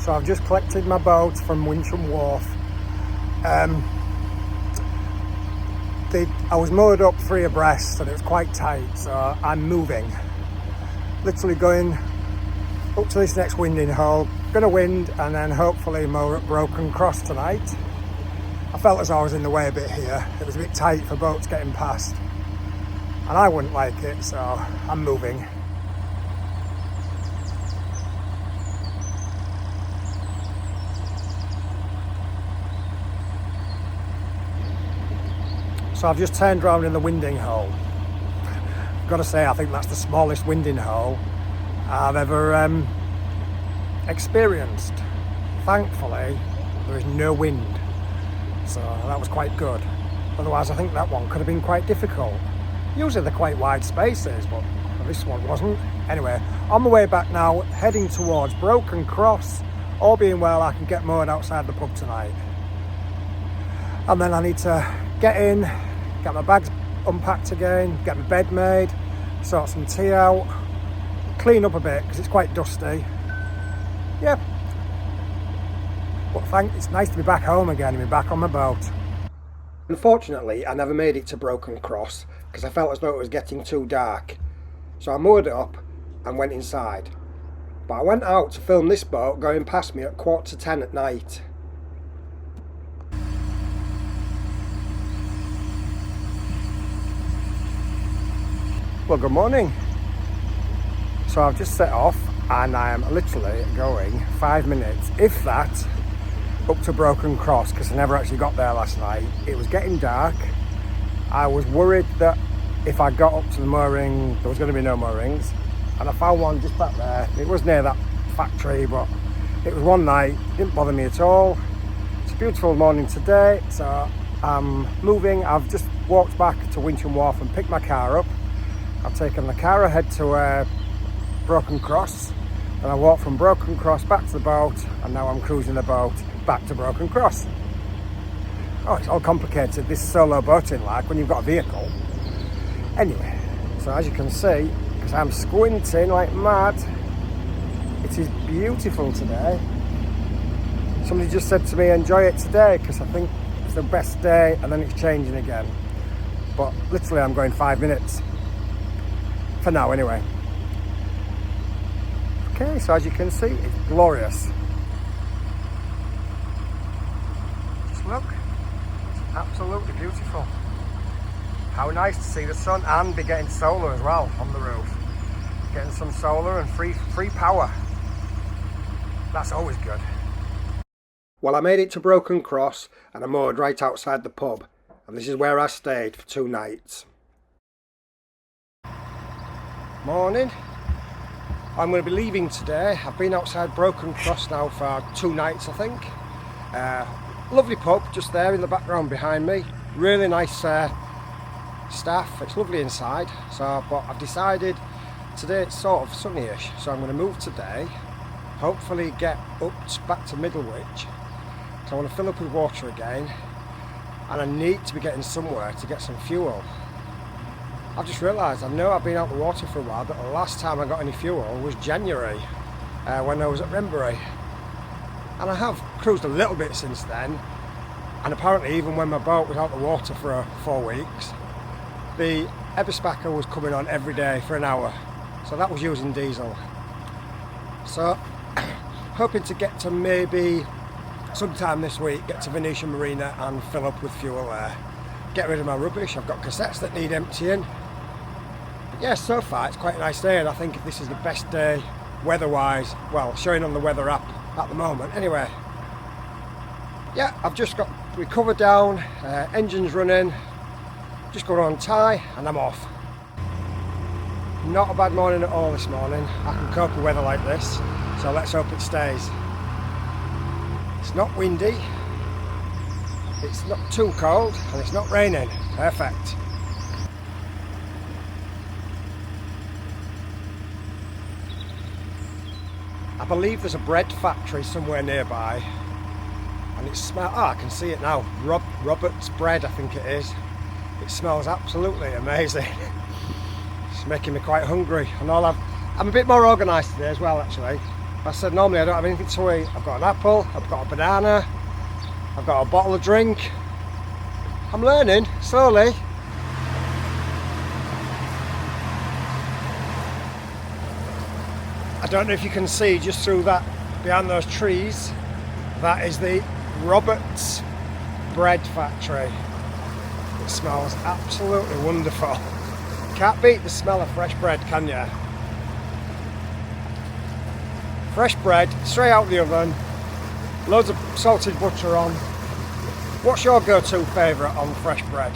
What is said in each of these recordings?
So I've just collected my boat from Wincham Wharf. I was moored up 3 abreast and it was quite tight, so I'm moving. Literally going up to this next winding hole, gonna wind and then hopefully moor at Broken Cross tonight. I felt as though I was in the way a bit here. It was a bit tight for boats getting past and I wouldn't like it, so I'm moving. So I've just turned around in the winding hole. I've got to say, I think that's the smallest winding hole I've ever experienced. Thankfully, there is no wind, so that was quite good. Otherwise, I think that one could have been quite difficult. Usually they're quite wide spaces, but this one wasn't. Anyway, on my way back now, heading towards Broken Cross. All being well, I can get moored outside the pub tonight. And then I need to get in, get my bags unpacked again, get my bed made, sort some tea out, clean up a bit because it's quite dusty. Yeah. But it's nice to be back home again and be back on my boat. Unfortunately, I never made it to Broken Cross because I felt as though it was getting too dark. So I moored it up and went inside. But I went out to film this boat going past me at 10:15 at night. Well, good morning. So I've just set off and I am literally going 5 minutes, if that, up to Broken Cross because I never actually got there last night. It was getting dark. I was worried that if I got up to the mooring, there was going to be no moorings. And I found one just back there. It was near that factory, but it was one night. It didn't bother me at all. It's a beautiful morning today, so I'm moving. I've just walked back to Wincham Wharf and picked my car up. I've taken the car ahead to Broken Cross, and I walked from Broken Cross back to the boat, and now I'm cruising the boat back to Broken Cross. Oh, it's all complicated, this solo boating like when you've got a vehicle. Anyway, so as you can see, because I'm squinting like mad, it is beautiful today. Somebody just said to me, enjoy it today, because I think it's the best day, and then it's changing again. But literally I'm going 5 minutes. For now anyway. Okay, so as you can see, it's glorious. Just look, it's absolutely beautiful. How nice to see the sun and be getting solar as well on the roof. Getting some solar and free power. That's always good. Well, I made it to Broken Cross and I moored right outside the pub, and this is where I stayed for 2 nights. Morning. I'm going to be leaving today. I've been outside Broken Cross now for 2 nights, I think. Lovely pub just there in the background behind me. Really nice staff. It's lovely inside. But I've decided today it's sort of sunny-ish, so I'm going to move today. Hopefully get back to Middlewich. So I want to fill up with water again, and I need to be getting somewhere to get some fuel. I've just realised, I know I've been out the water for a while, but the last time I got any fuel was January, when I was at Renbury. And I have cruised a little bit since then, and apparently even when my boat was out the water for 4 weeks, the Eberspacher was coming on every day for an hour, so that was using diesel. So, hoping to get to maybe sometime this week, get to Venetian Marina and fill up with fuel there. Get rid of my rubbish. I've got cassettes that need emptying. Yeah, so far it's quite a nice day, and I think if this is the best day weather-wise, well, showing on the weather app at the moment. Anyway, yeah, I've just got recover down, engines running, just got on tie, and I'm off. Not a bad morning at all this morning. I can cope with weather like this, so let's hope it stays. It's not windy, it's not too cold, and it's not raining. Perfect. I believe there's a bread factory somewhere nearby, and it smells, I can see it now, Robert's Bread I think it is. It smells absolutely amazing. It's making me quite hungry, and I'm a bit more organised today as well actually. I said normally I don't have anything to eat. I've got an apple, I've got a banana, I've got a bottle of drink. I'm learning slowly. I don't know if you can see just through that, behind those trees, that is the Roberts bread factory. It smells absolutely wonderful. Can't beat the smell of fresh bread, can you? Fresh bread, straight out the oven, loads of salted butter on. What's your go-to favourite on fresh bread?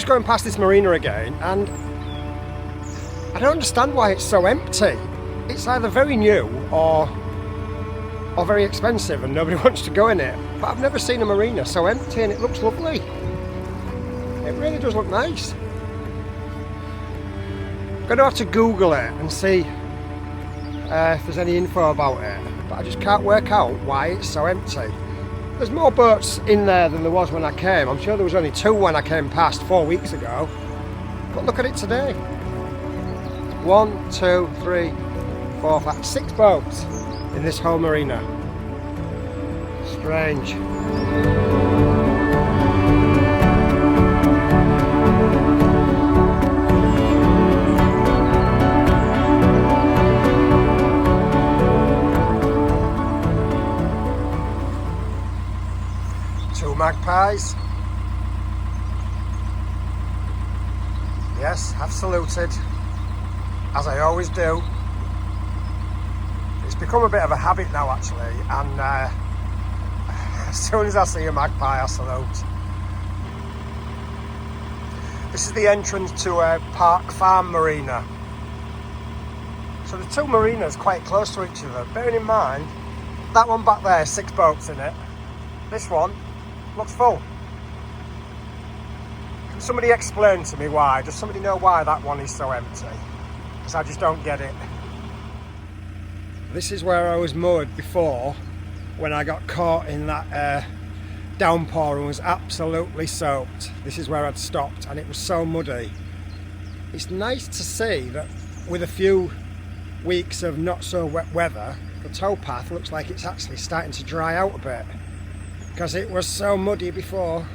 Going past this marina again, and I don't understand why it's so empty. It's either very new or very expensive and nobody wants to go in it. But I've never seen a marina so empty, and it looks lovely. It really does look nice. I'm going to have to Google it and see if there's any info about it, but I just can't work out why it's so empty. There's more boats in there than there was when I came. I'm sure there was only 2 when I came past 4 weeks ago. But look at it today. 1, 2, 3, 4, 5, 6 boats in this whole marina. Strange. Magpies. Yes, I've saluted, as I always do. It's become a bit of a habit now, actually, and as soon as I see a magpie I salute. This is the entrance to Park Farm Marina. So the 2 marinas quite close to each other. Bearing in mind, that one back there, 6 boats in it. This one looks full. Can somebody explain to me why? Does somebody know why that one is so empty? Because I just don't get it. This is where I was moored before when I got caught in that downpour and was absolutely soaked. This is where I'd stopped and it was so muddy. It's nice to see that with a few weeks of not so wet weather, the towpath looks like it's actually starting to dry out a bit, because it was so muddy before.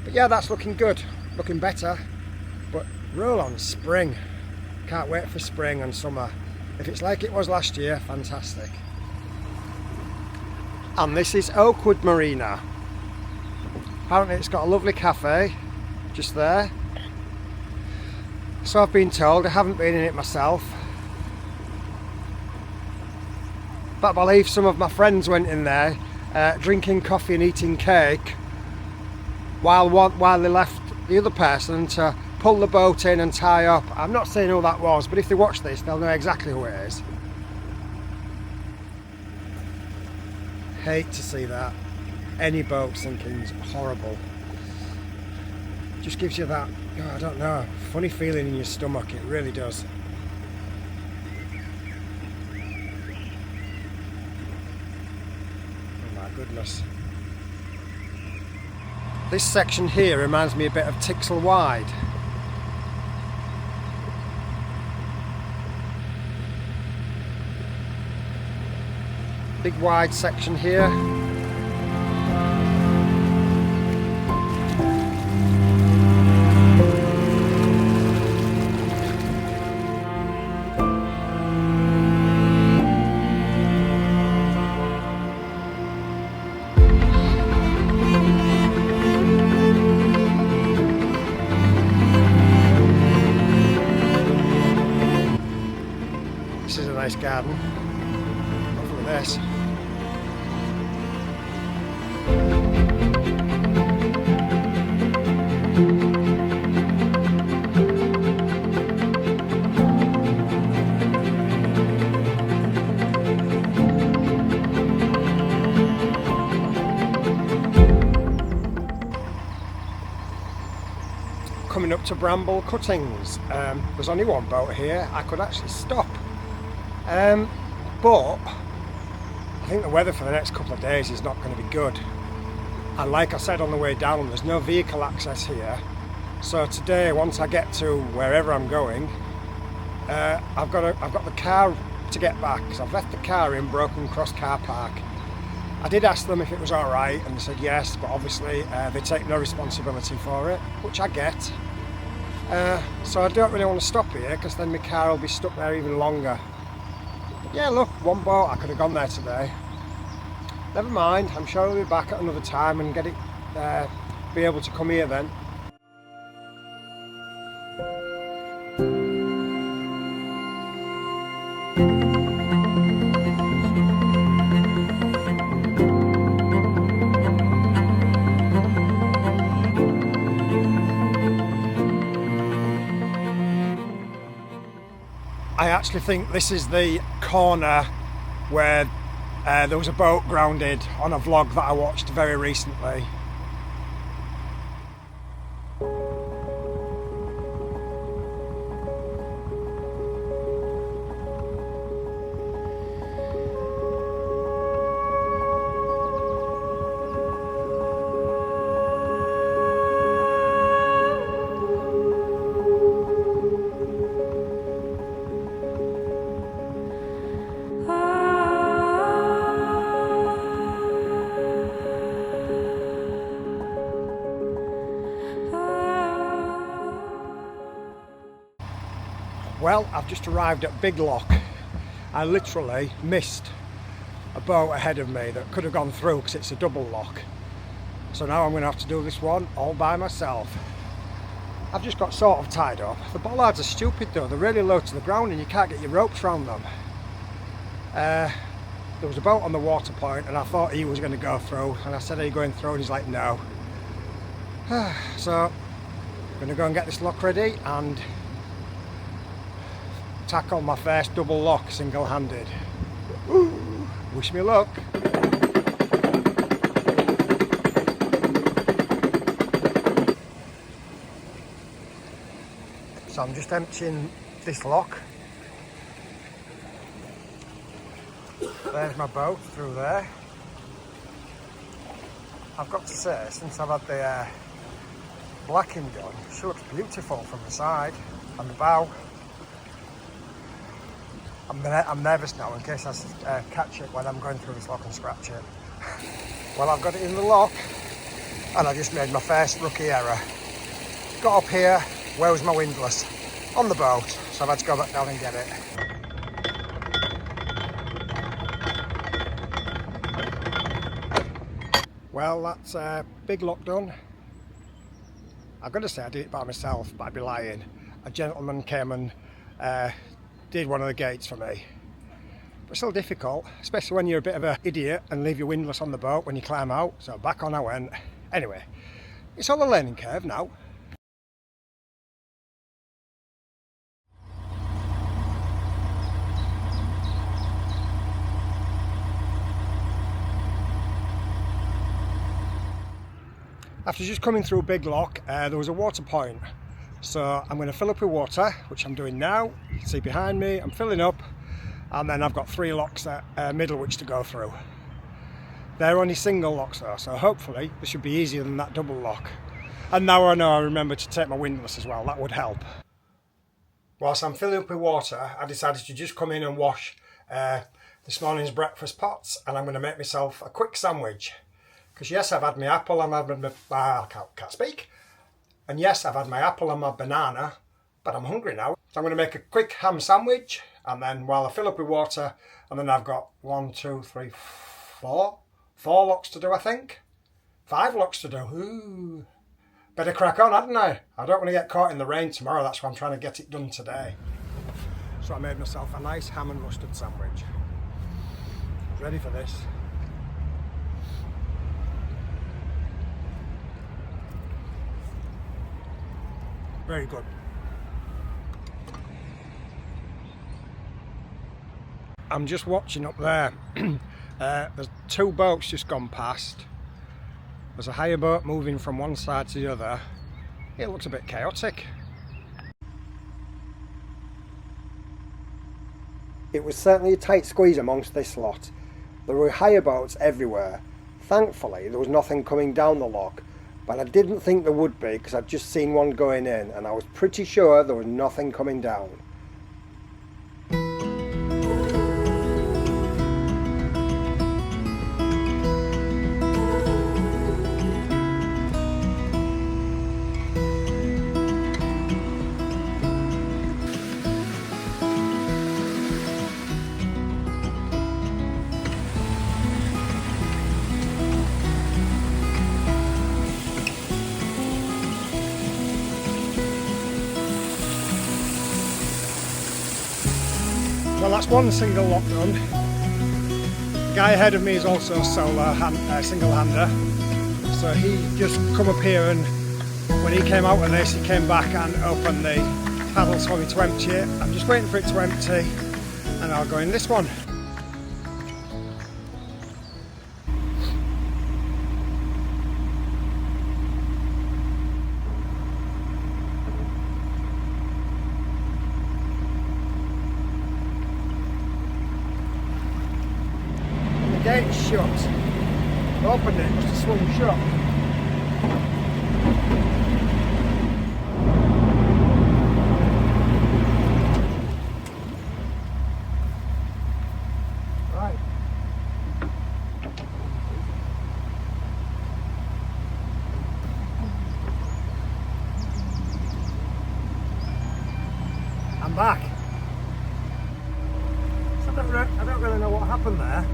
But yeah, that's looking good, looking better. But roll on spring. Can't wait for spring and summer. If it's like it was last year, fantastic. And this is Oakwood Marina. Apparently it's got a lovely cafe just there. So I've been told. I haven't been in it myself, but I believe some of my friends went in there drinking coffee and eating cake while they left the other person to pull the boat in and tie up. I'm not saying who that was, but if they watch this they'll know exactly who it is. Hate to see that. Any boat sinking is horrible. Just gives you that, I don't know, funny feeling in your stomach. It really does. Oh my goodness. This section here reminds me a bit of Tixel Wide. Big wide section here. This is a nice garden. Look at this. to bramble cuttings. There's only one boat here. I could actually stop. But I think the weather for the next couple of days is not going to be good. And like I said on the way down, there's no vehicle access here. So today, once I get to wherever I'm going, I've got the car to get back, because I've left the car in Broken Cross car park. I did ask them if it was alright, and they said yes, but obviously they take no responsibility for it, which I get. So I don't really want to stop here, because then my car will be stuck there even longer. But yeah, look, one boat, I could have gone there today. Never mind, I'm sure I'll be back at another time and get it, be able to come here then. I actually think this is the corner where there was a boat grounded on a vlog that I watched very recently. Well, I've just arrived at Big Lock. I literally missed a boat ahead of me that could have gone through because it's a double lock. So now I'm going to have to do this one all by myself. I've just got sort of tied up. The bollards are stupid though, they're really low to the ground and you can't get your ropes around them. There was a boat on the water point and I thought he was going to go through, and I said, are you going through? And he's like, no. So I'm going to go and get this lock ready and tackle my first double lock single-handed. Wish me luck. So I'm just emptying this lock. There's my boat through there. I've got to say, since I've had the blacking done, she looks beautiful from the side and the bow. I'm nervous now in case I catch it when I'm going through this lock and scratch it. Well, I've got it in the lock and I just made my first rookie error. Got up here, where was my windlass? On the boat, so I've had to go back down and get it. Well, that's Big Lock done. I'm going to say I did it by myself, but I'd be lying. A gentleman came and did one of the gates for me. But still difficult, especially when you're a bit of an idiot and leave your windlass on the boat when you climb out. So back on I went. Anyway, it's all a learning curve now. After just coming through Big Lock, there was a water point. So I'm going to fill up with water, which I'm doing now. You can see behind me, I'm filling up. And then I've got 3 locks at Middlewich to go through. They're only single locks though, so hopefully this should be easier than that double lock. And now I know I remember to take my windlass as well, that would help. Whilst I'm filling up with water, I decided to just come in and wash this morning's breakfast pots, and I'm going to make myself a quick sandwich. Because yes, I've had my apple and I can't speak. And yes, I've had my apple and my banana, but I'm hungry now. So I'm going to make a quick ham sandwich, and then while I fill up with water, and then I've got 1, 2, 3, 4 locks to do, I think. 5 locks to do. Ooh. Better crack on, hadn't I? I don't want to get caught in the rain tomorrow, that's why I'm trying to get it done today. So I made myself a nice ham and mustard sandwich. Ready for this. Very good. I'm just watching up there. There's 2 boats just gone past. There's a hire boat moving from one side to the other. It looks a bit chaotic. It was certainly a tight squeeze amongst this lot. There were hire boats everywhere. Thankfully there was nothing coming down the lock, but I didn't think there would be because I'd just seen one going in and I was pretty sure there was nothing coming down. Well, that's one single lock done. The guy ahead of me is also a solo single-hander. So he just come up here, and when he came out with this, he came back and opened the paddles for me to empty it. I'm just waiting for it to empty and I'll go in this one. The gate's shut. I opened it, it must have swung shut. Right. I'm back. So I don't really know what happened there.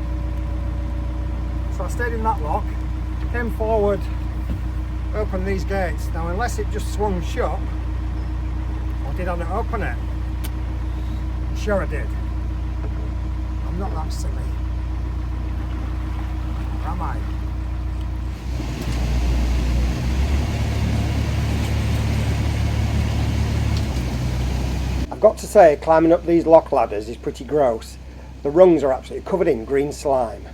So I stayed in that lock, came forward, opened these gates. Now unless it just swung shut, or did I not open it? Sure I did. I'm not that silly. Or am I? I've got to say, climbing up these lock ladders is pretty gross. The rungs are absolutely covered in green slime.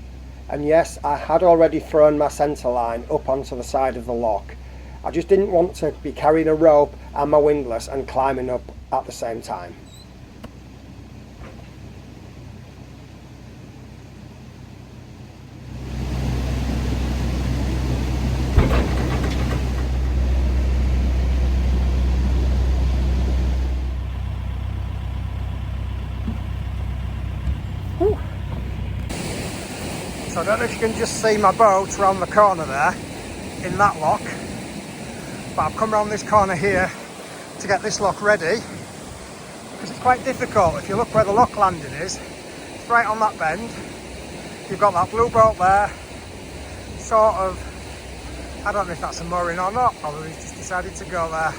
And yes, I had already thrown my centre line up onto the side of the lock. I just didn't want to be carrying a rope and my windlass and climbing up at the same time. Whew. So I don't know if you can just see my boat around the corner there, in that lock, but I've come around this corner here to get this lock ready, because it's quite difficult. If you look where the lock landing is, it's right on that bend. You've got that blue boat there, sort of, I don't know if that's a Morin or not, probably just decided to go there.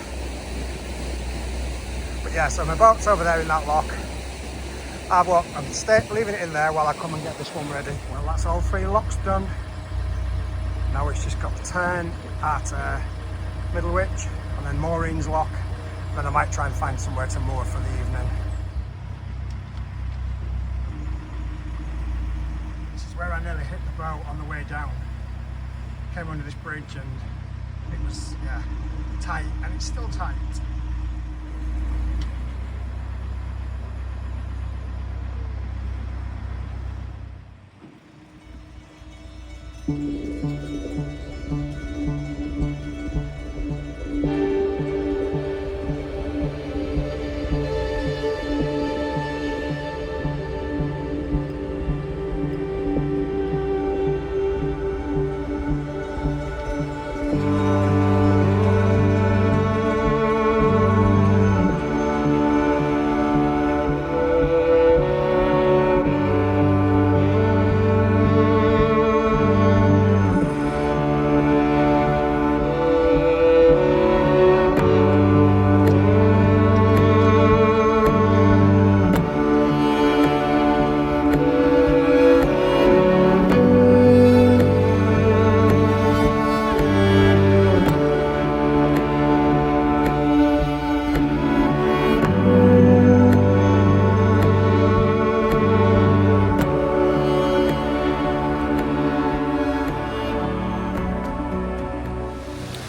But yeah, so my boat's over there in that lock. I'm leaving it in there while I come and get this one ready. Well, that's all 3 locks done. Now it's just got to turn at Middlewich and then Morin's lock. Then I might try and find somewhere to moor for the evening. This is where I nearly hit the boat on the way down. Came under this bridge and it was, yeah, tight, and it's still tight.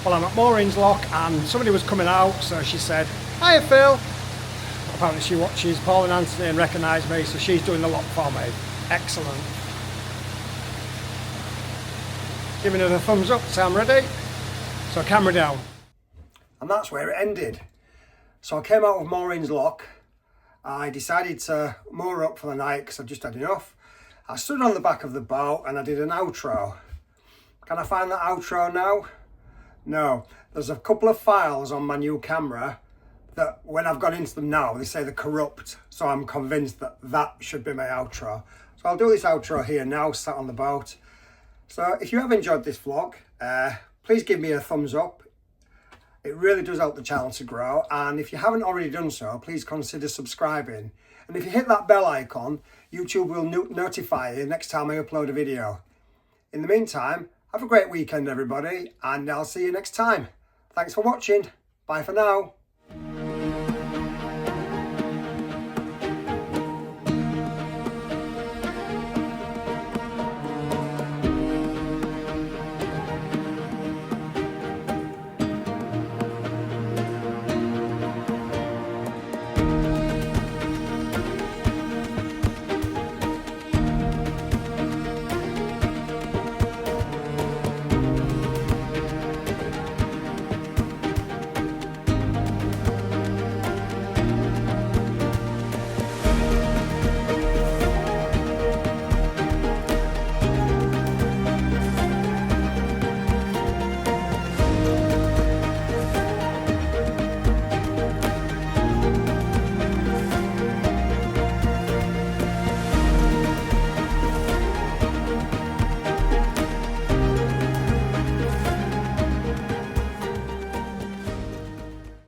Well, I'm at Morin's lock and somebody was coming out, so she said, "Hiya Phil." Apparently she watches Paul and Anthony and recognised me, so she's doing the lock for me. Excellent. Giving her the thumbs up, so I'm ready. So camera down. And that's where it ended. So I came out of Morin's lock. I decided to moor up for the night because I've just had enough. I stood on the back of the boat and I did an outro. Can I find that outro now? No. There's a couple of files on my new camera that when I've gone into them now, they say they're corrupt. So I'm convinced that that should be my outro. So I'll do this outro here now, sat on the boat. So if you have enjoyed this vlog, please give me a thumbs up. It really does help the channel to grow. And if you haven't already done so, please consider subscribing. And if you hit that bell icon, YouTube will notify you next time I upload a video. In the meantime, have a great weekend everybody, and I'll see you next time. Thanks for watching. Bye for now.